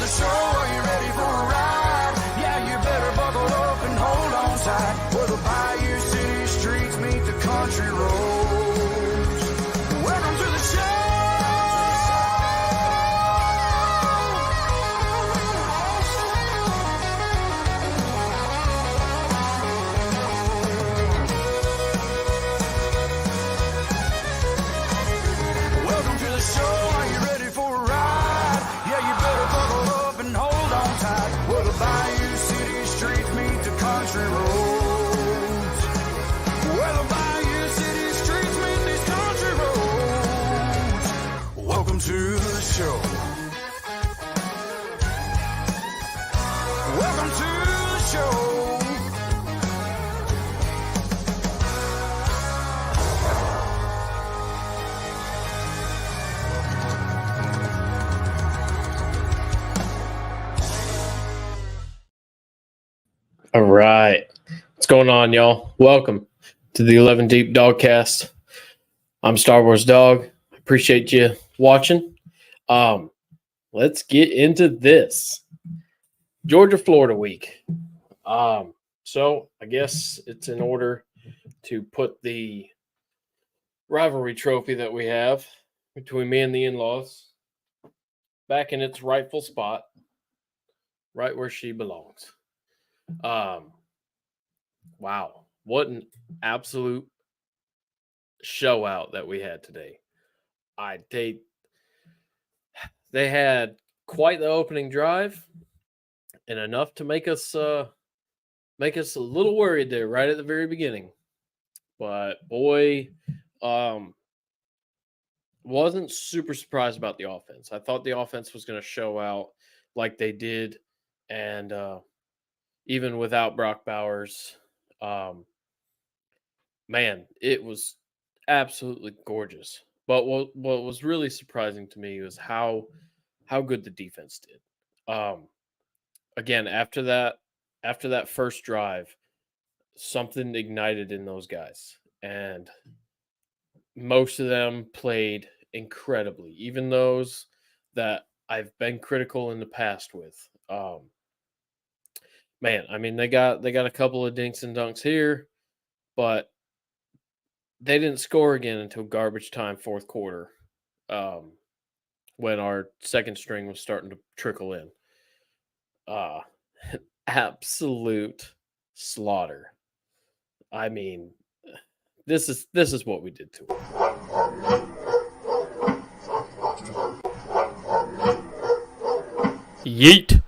show, are you ready for a ride? Yeah, you better buckle up and hold on tight. Where the bayou city streets meet the country roads. Welcome to the show. Welcome to the show, are you ready for a ride? Yeah, you better buckle up and hold on tight. Where the bayou city streets meet the country roads. Where the bayou city streets meet these country roads. Welcome to the show. Welcome to the show. All right. What's going on, y'all? Welcome to the 11 Deep Dawgcast. I'm Star Wars Dog. Appreciate you watching. Let's get into this. Georgia-Florida week. So I guess it's in order to put the rivalry trophy that we have between me and the in-laws back in its rightful spot, right where she belongs. Wow, what an absolute show out that we had today. They had quite the opening drive and enough to make us a little worried there right at the very beginning. But boy, wasn't super surprised about the offense. I thought the offense was going to show out like they did, and even without Brock Bowers, man, it was absolutely gorgeous. But what was really surprising to me was how good the defense did. Again, after that first drive, something ignited in those guys, and most of them played incredibly. Even those that I've been critical in the past with. Man, I mean, they got a couple of dinks and dunks here, but they didn't score again until garbage time, fourth quarter, when our second string was starting to trickle in. Absolute slaughter. I mean, this is what we did to them. Yeet.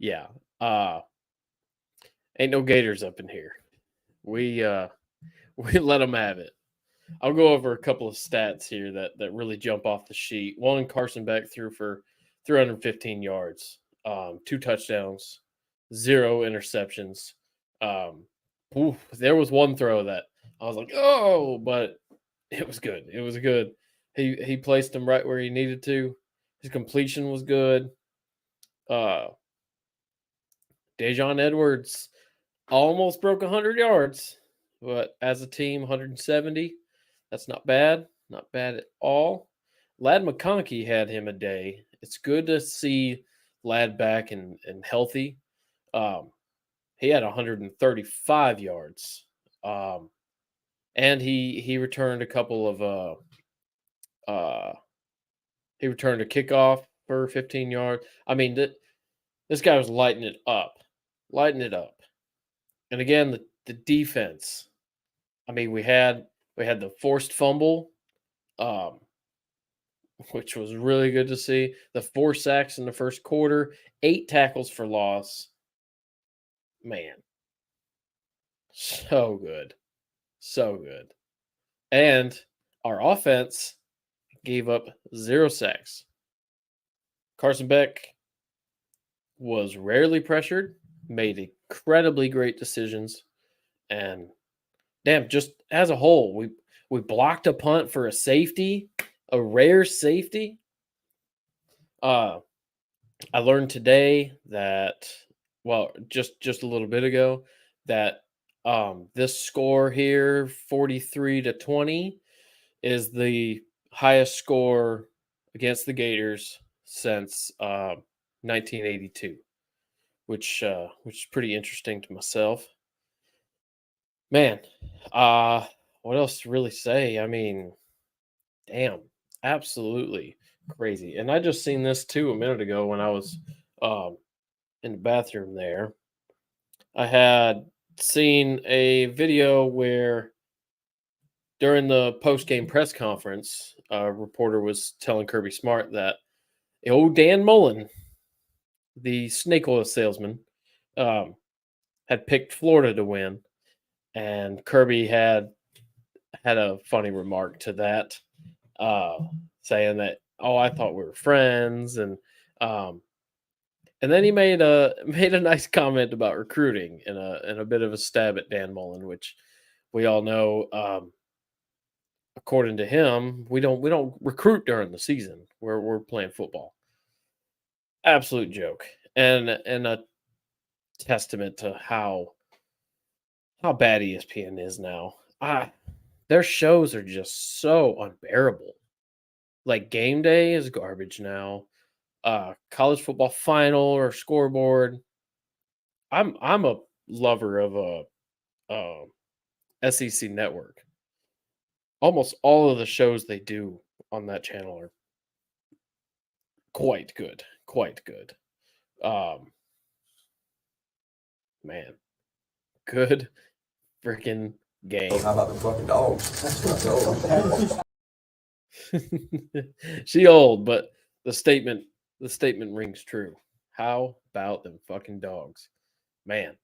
Yeah. Ain't no Gators up in here. We let them have it. I'll go over a couple of stats here that really jump off the sheet. One, Carson Beck threw for 315 yards, 2 touchdowns, 0 interceptions. There was one throw that I was like, oh, but it was good. It was good. He placed him right where he needed to. His completion was good. Dejon Edwards almost broke 100 yards, but as a team, 170. That's not bad. Not bad at all. Ladd McConkey had him a day. It's good to see Ladd back and healthy. He had 135 yards. And he returned a couple of he returned a kickoff for 15 yards. I mean, this guy was lighting it up. And again, the defense. I mean, we had the forced fumble, which was really good to see. The 4 sacks in the first quarter, 8 tackles for loss. Man, so good. And our offense gave up 0 sacks. Carson Beck was rarely pressured, made incredibly great decisions, and damn, just as a whole, we blocked a punt for a safety, a rare safety. I learned today that, well, just a little bit ago, that this score here, 43-20, is the highest score against the Gators since 1982, which is pretty interesting to myself. Man, what else to really say? I mean, damn, absolutely crazy. And I just seen this too a minute ago when I was in the bathroom there. I had seen a video where during the post-game press conference, a reporter was telling Kirby Smart that old Dan Mullen, the snake oil salesman, had picked Florida to win, and Kirby had a funny remark to that, saying that, "Oh, I thought we were friends," and then he made a nice comment about recruiting and a bit of a stab at Dan Mullen, which we all know. According to him, we don't recruit during the season. We're playing football. Absolute joke, and a testament to how bad ESPN is now. Their shows are just so unbearable. Like Game Day is garbage now. College football final or scoreboard. I'm a lover of a SEC network. Almost all of the shows they do on that channel are quite good. Man, good freaking game. How about the fucking Dawgs? That's what She old, but the statement rings true. How about them fucking Dawgs? Man.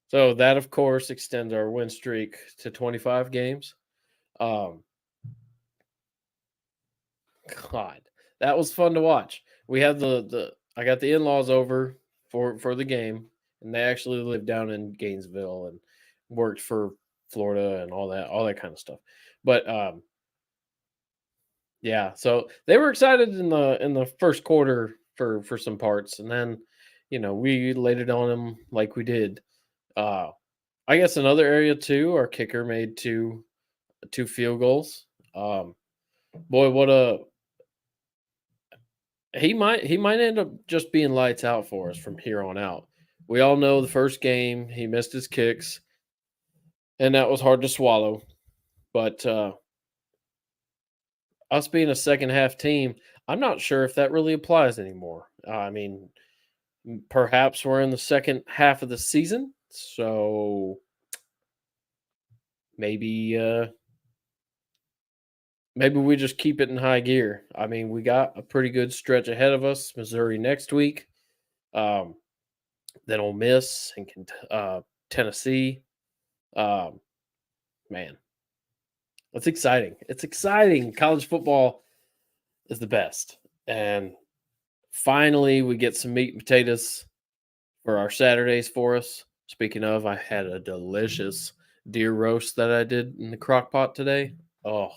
So that of course extends our win streak to 25 games. God, that was fun to watch. We had I got the in-laws over for the game, and they actually lived down in Gainesville and worked for Florida and all that kind of stuff. But yeah, so they were excited in the first quarter for some parts, and then we laid it on them like we did. I guess another area too, our kicker made two field goals. Boy, he might end up just being lights out for us from here on out. We all know the first game he missed his kicks, and that was hard to swallow. But us being a second half team, I'm not sure if that really applies anymore. I mean, perhaps we're in the second half of the season, so maybe we just keep it in high gear. I mean, we got a pretty good stretch ahead of us. Missouri next week, then Ole Miss and Tennessee. Man, it's exciting. It's exciting. College football is the best. And finally, we get some meat and potatoes for our Saturdays for us. Speaking of, I had a delicious deer roast that I did in the crock pot today. Oh,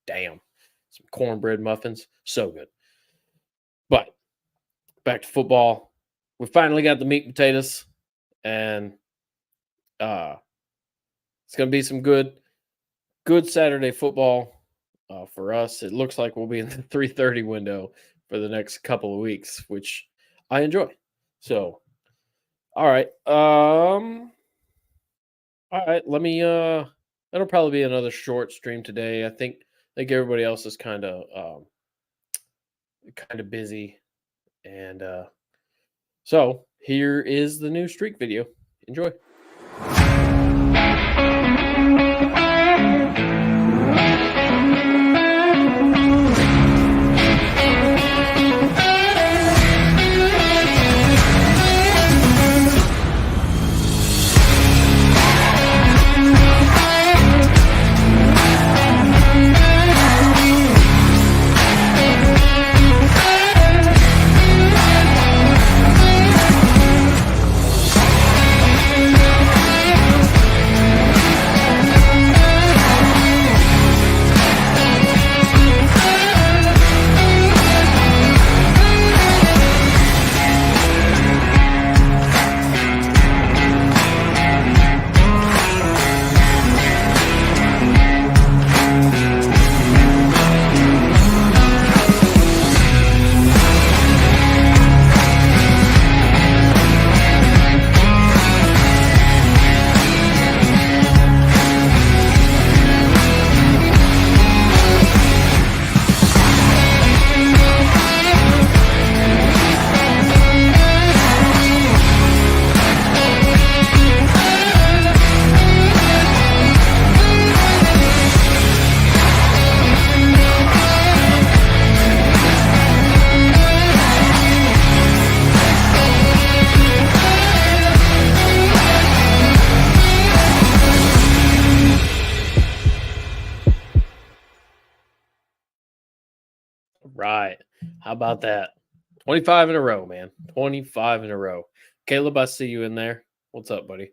damn. Some cornbread muffins. So good. But back to football. We finally got the meat and potatoes. And it's going to be some good Saturday football for us. It looks like we'll be in the 3:30 window for the next couple of weeks, which I enjoy. So, all right. All right. Let me. It'll probably be another short stream today. I think everybody else is kind of busy, and so here is the new streak video. Enjoy. Right. How about that? 25 in a row, man. 25 in a row. Caleb, I see you in there. What's up, buddy?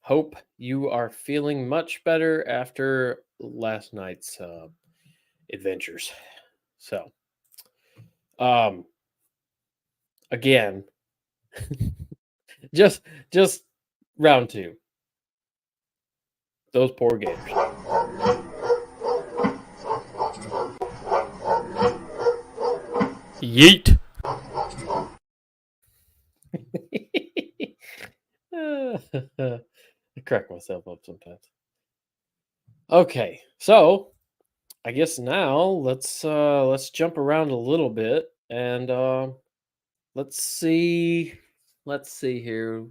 Hope you are feeling much better after last night's adventures. So, again, just round two. Those poor Gators. Yeet. I crack myself up sometimes. Okay, so I guess now let's jump around a little bit and let's see here.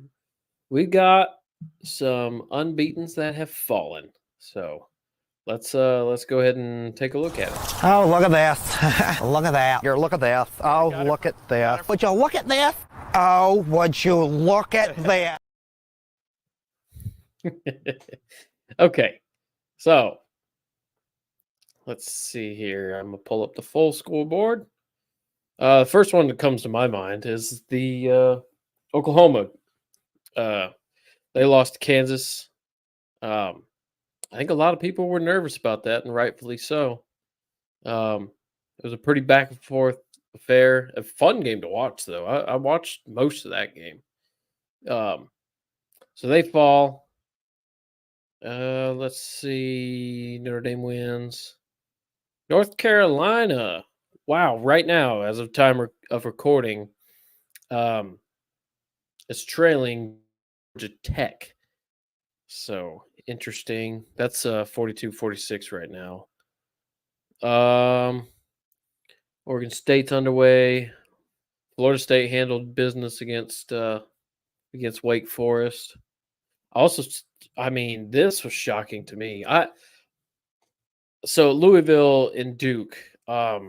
We got some unbeatens that have fallen. So let's go ahead and take a look at it. Oh, look at this. Look at that. Here, look at this. Oh, got it. look at this. Would you look at this? Oh, would you look at this? Okay, so let's see here. I'm gonna pull up the full scoreboard. The first one that comes to my mind is the Oklahoma. They lost to Kansas. I think a lot of people were nervous about that, and rightfully so. It was a pretty back and forth affair. A fun game to watch, though. I watched most of that game. So they fall. Let's see. Notre Dame wins. North Carolina. Wow, right now, as of time of recording, it's trailing Georgia Tech. So interesting. That's 42-46 right now. Oregon State's underway. Florida State handled business against Wake Forest. Also, I mean, this was shocking to me. So Louisville and Duke. I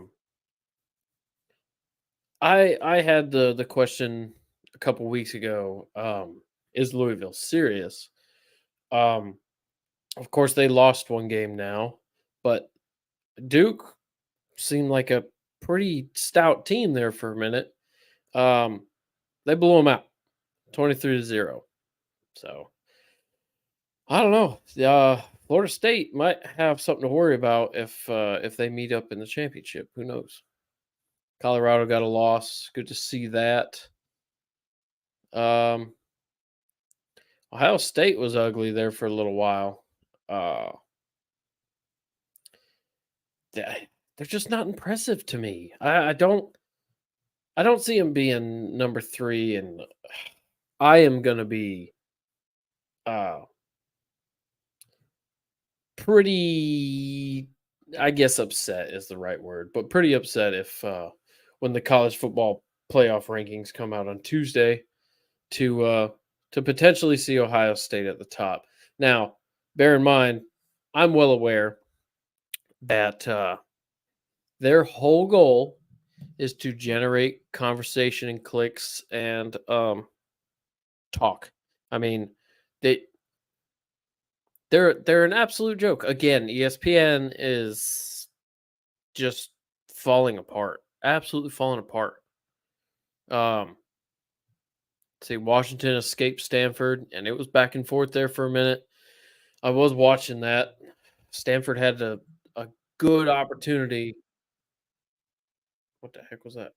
had the question a couple weeks ago. Is Louisville serious? Of course, they lost one game now, but Duke seemed like a pretty stout team there for a minute. They blew them out, 23-0. So I don't know. Florida State might have something to worry about if they meet up in the championship. Who knows? Colorado got a loss. Good to see that. Ohio State was ugly there for a little while. They're just not impressive to me. I don't see them being number 3, and I am gonna be pretty, I guess upset is the right word, but pretty upset if when the college football playoff rankings come out on Tuesday to potentially see Ohio State at the top. Now, bear in mind, I'm well aware that their whole goal is to generate conversation and clicks and talk. I mean, they're an absolute joke. Again, ESPN is just falling apart. Absolutely falling apart. See, Washington escaped Stanford, and it was back and forth there for a minute. I was watching that. Stanford had a good opportunity. What the heck was that?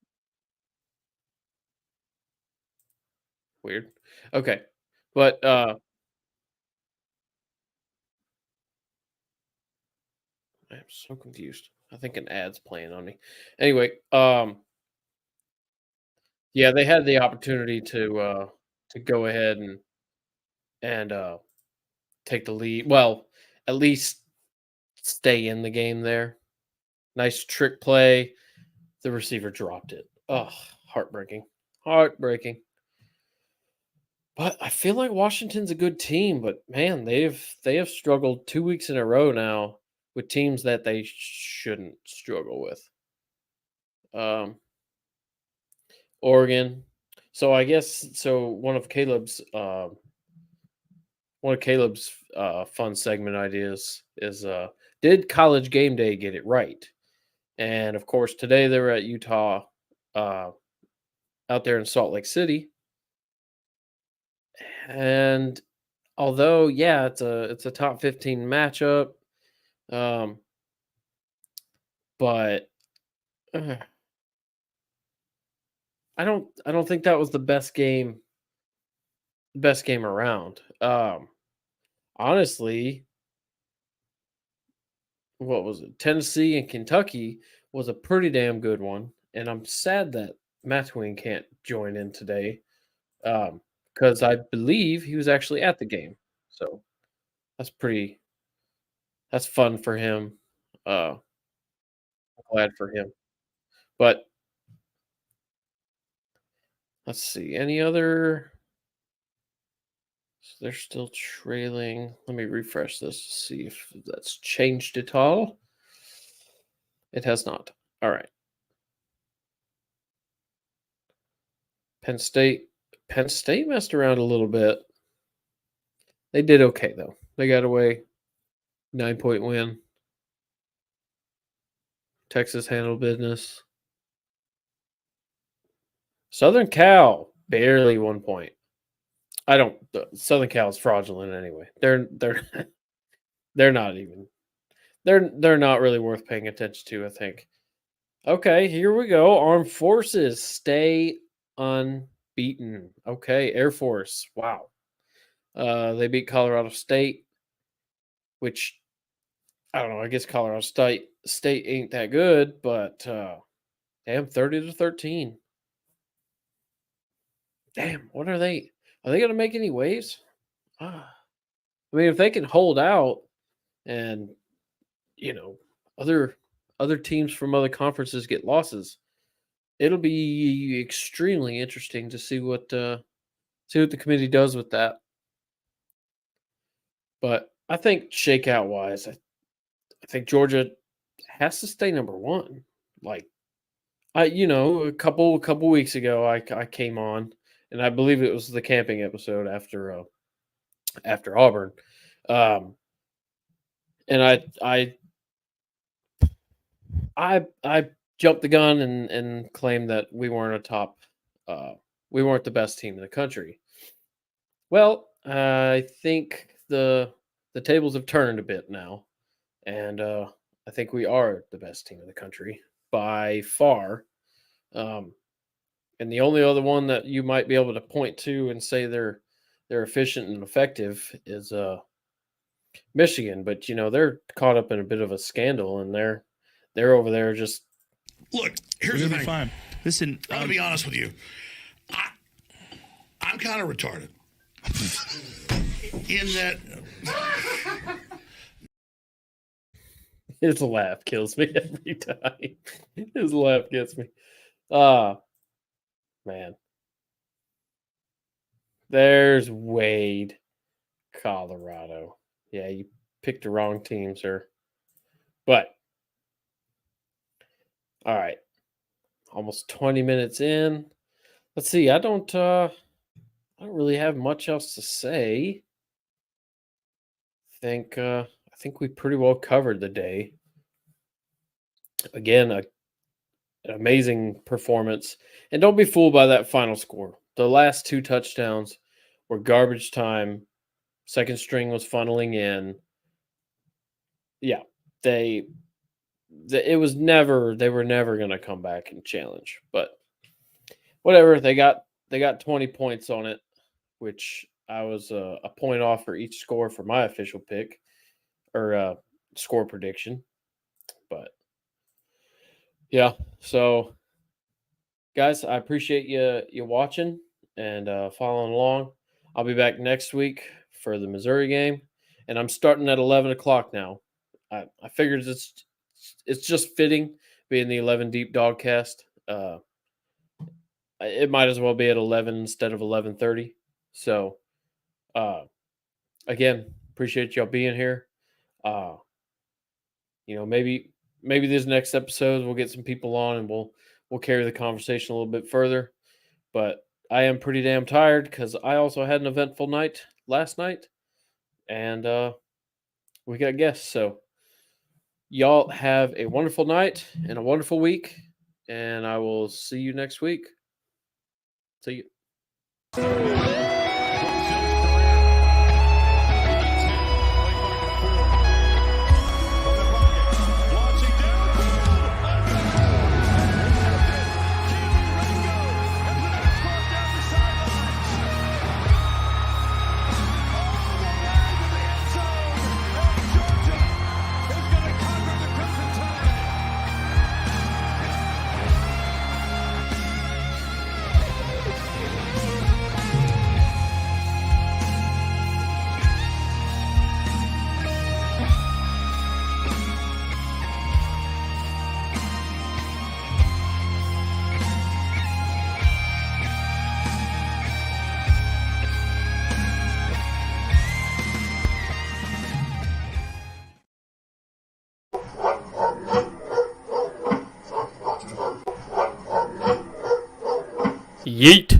Weird. Okay. But I'm so confused. I think an ad's playing on me. Anyway, yeah, they had the opportunity to go ahead and take the lead. Well, at least stay in the game there. Nice trick play. The receiver dropped it. Oh, heartbreaking. Heartbreaking. But I feel like Washington's a good team, but man, they have struggled 2 weeks in a row now with teams that they shouldn't struggle with. Oregon. So I guess one of Caleb's fun segment ideas is did College Game Day get it right? And of course, today they were at Utah, out there in Salt Lake City. And although, yeah, it's a top 15 matchup, um, but I don't think that was the best game around. Honestly, what was it? Tennessee and Kentucky was a pretty damn good one, and I'm sad that Matwin can't join in today, because I believe he was actually at the game. So that's pretty that's fun for him. Uh, Glad for him. But let's see, any other. So they're still trailing. Let me refresh this to see if that's changed at all. It has not. All right. Penn State. Penn State messed around a little bit. They did okay though. They got away 9-point win. Texas handled business. Southern Cal barely 1 point. I don't. Southern Cal is fraudulent anyway. They're not even. They're not really worth paying attention to, I think. Okay, here we go. Armed Forces stay unbeaten. Okay, Air Force. Wow. They beat Colorado State, which I don't know. I guess Colorado State ain't that good, but damn, 30-13. Damn, what are they? Are they going to make any waves? I mean, if they can hold out, and you know, other teams from other conferences get losses, it'll be extremely interesting to see what the committee does with that. But I think shakeout wise, I think Georgia has to stay number one. Like a couple weeks ago, I came on, and I believe it was the camping episode after Auburn, and I jumped the gun and claimed that we weren't we weren't the best team in the country. Well, I think the tables have turned a bit now, and I think we are the best team in the country by far. And the only other one that you might be able to point to and say they're efficient and effective is Michigan, but they're caught up in a bit of a scandal, and they're over there just. Look, here's the thing. Fine. Listen, I'm gonna be honest with you. I'm kind of retarded in that. His laugh kills me every time. His laugh gets me. Man. There's Wade, Colorado. Yeah, you picked the wrong team, sir. But all right. Almost 20 minutes in. Let's see. I don't really have much else to say. I think we pretty well covered the day. Again, an amazing performance. And don't be fooled by that final score. The last two touchdowns were garbage time. Second string was funneling in. Yeah, they were never going to come back and challenge. But whatever, they got 20 points on it, which I was a point off for each score for my official pick or score prediction. But yeah, so guys, I appreciate you watching and following along. I'll be back next week for the Missouri game, and I'm starting at 11 o'clock now. I figured it's just fitting being the 11 Deep Dawgcast. It might as well be at 11 instead of 11:30. So, again, appreciate y'all being here. Maybe these next episodes we'll get some people on and we'll carry the conversation a little bit further. But I am pretty damn tired because I also had an eventful night last night, and we got guests. So Y'all have a wonderful night and a wonderful week, and I will see you next week. See you. Yeet.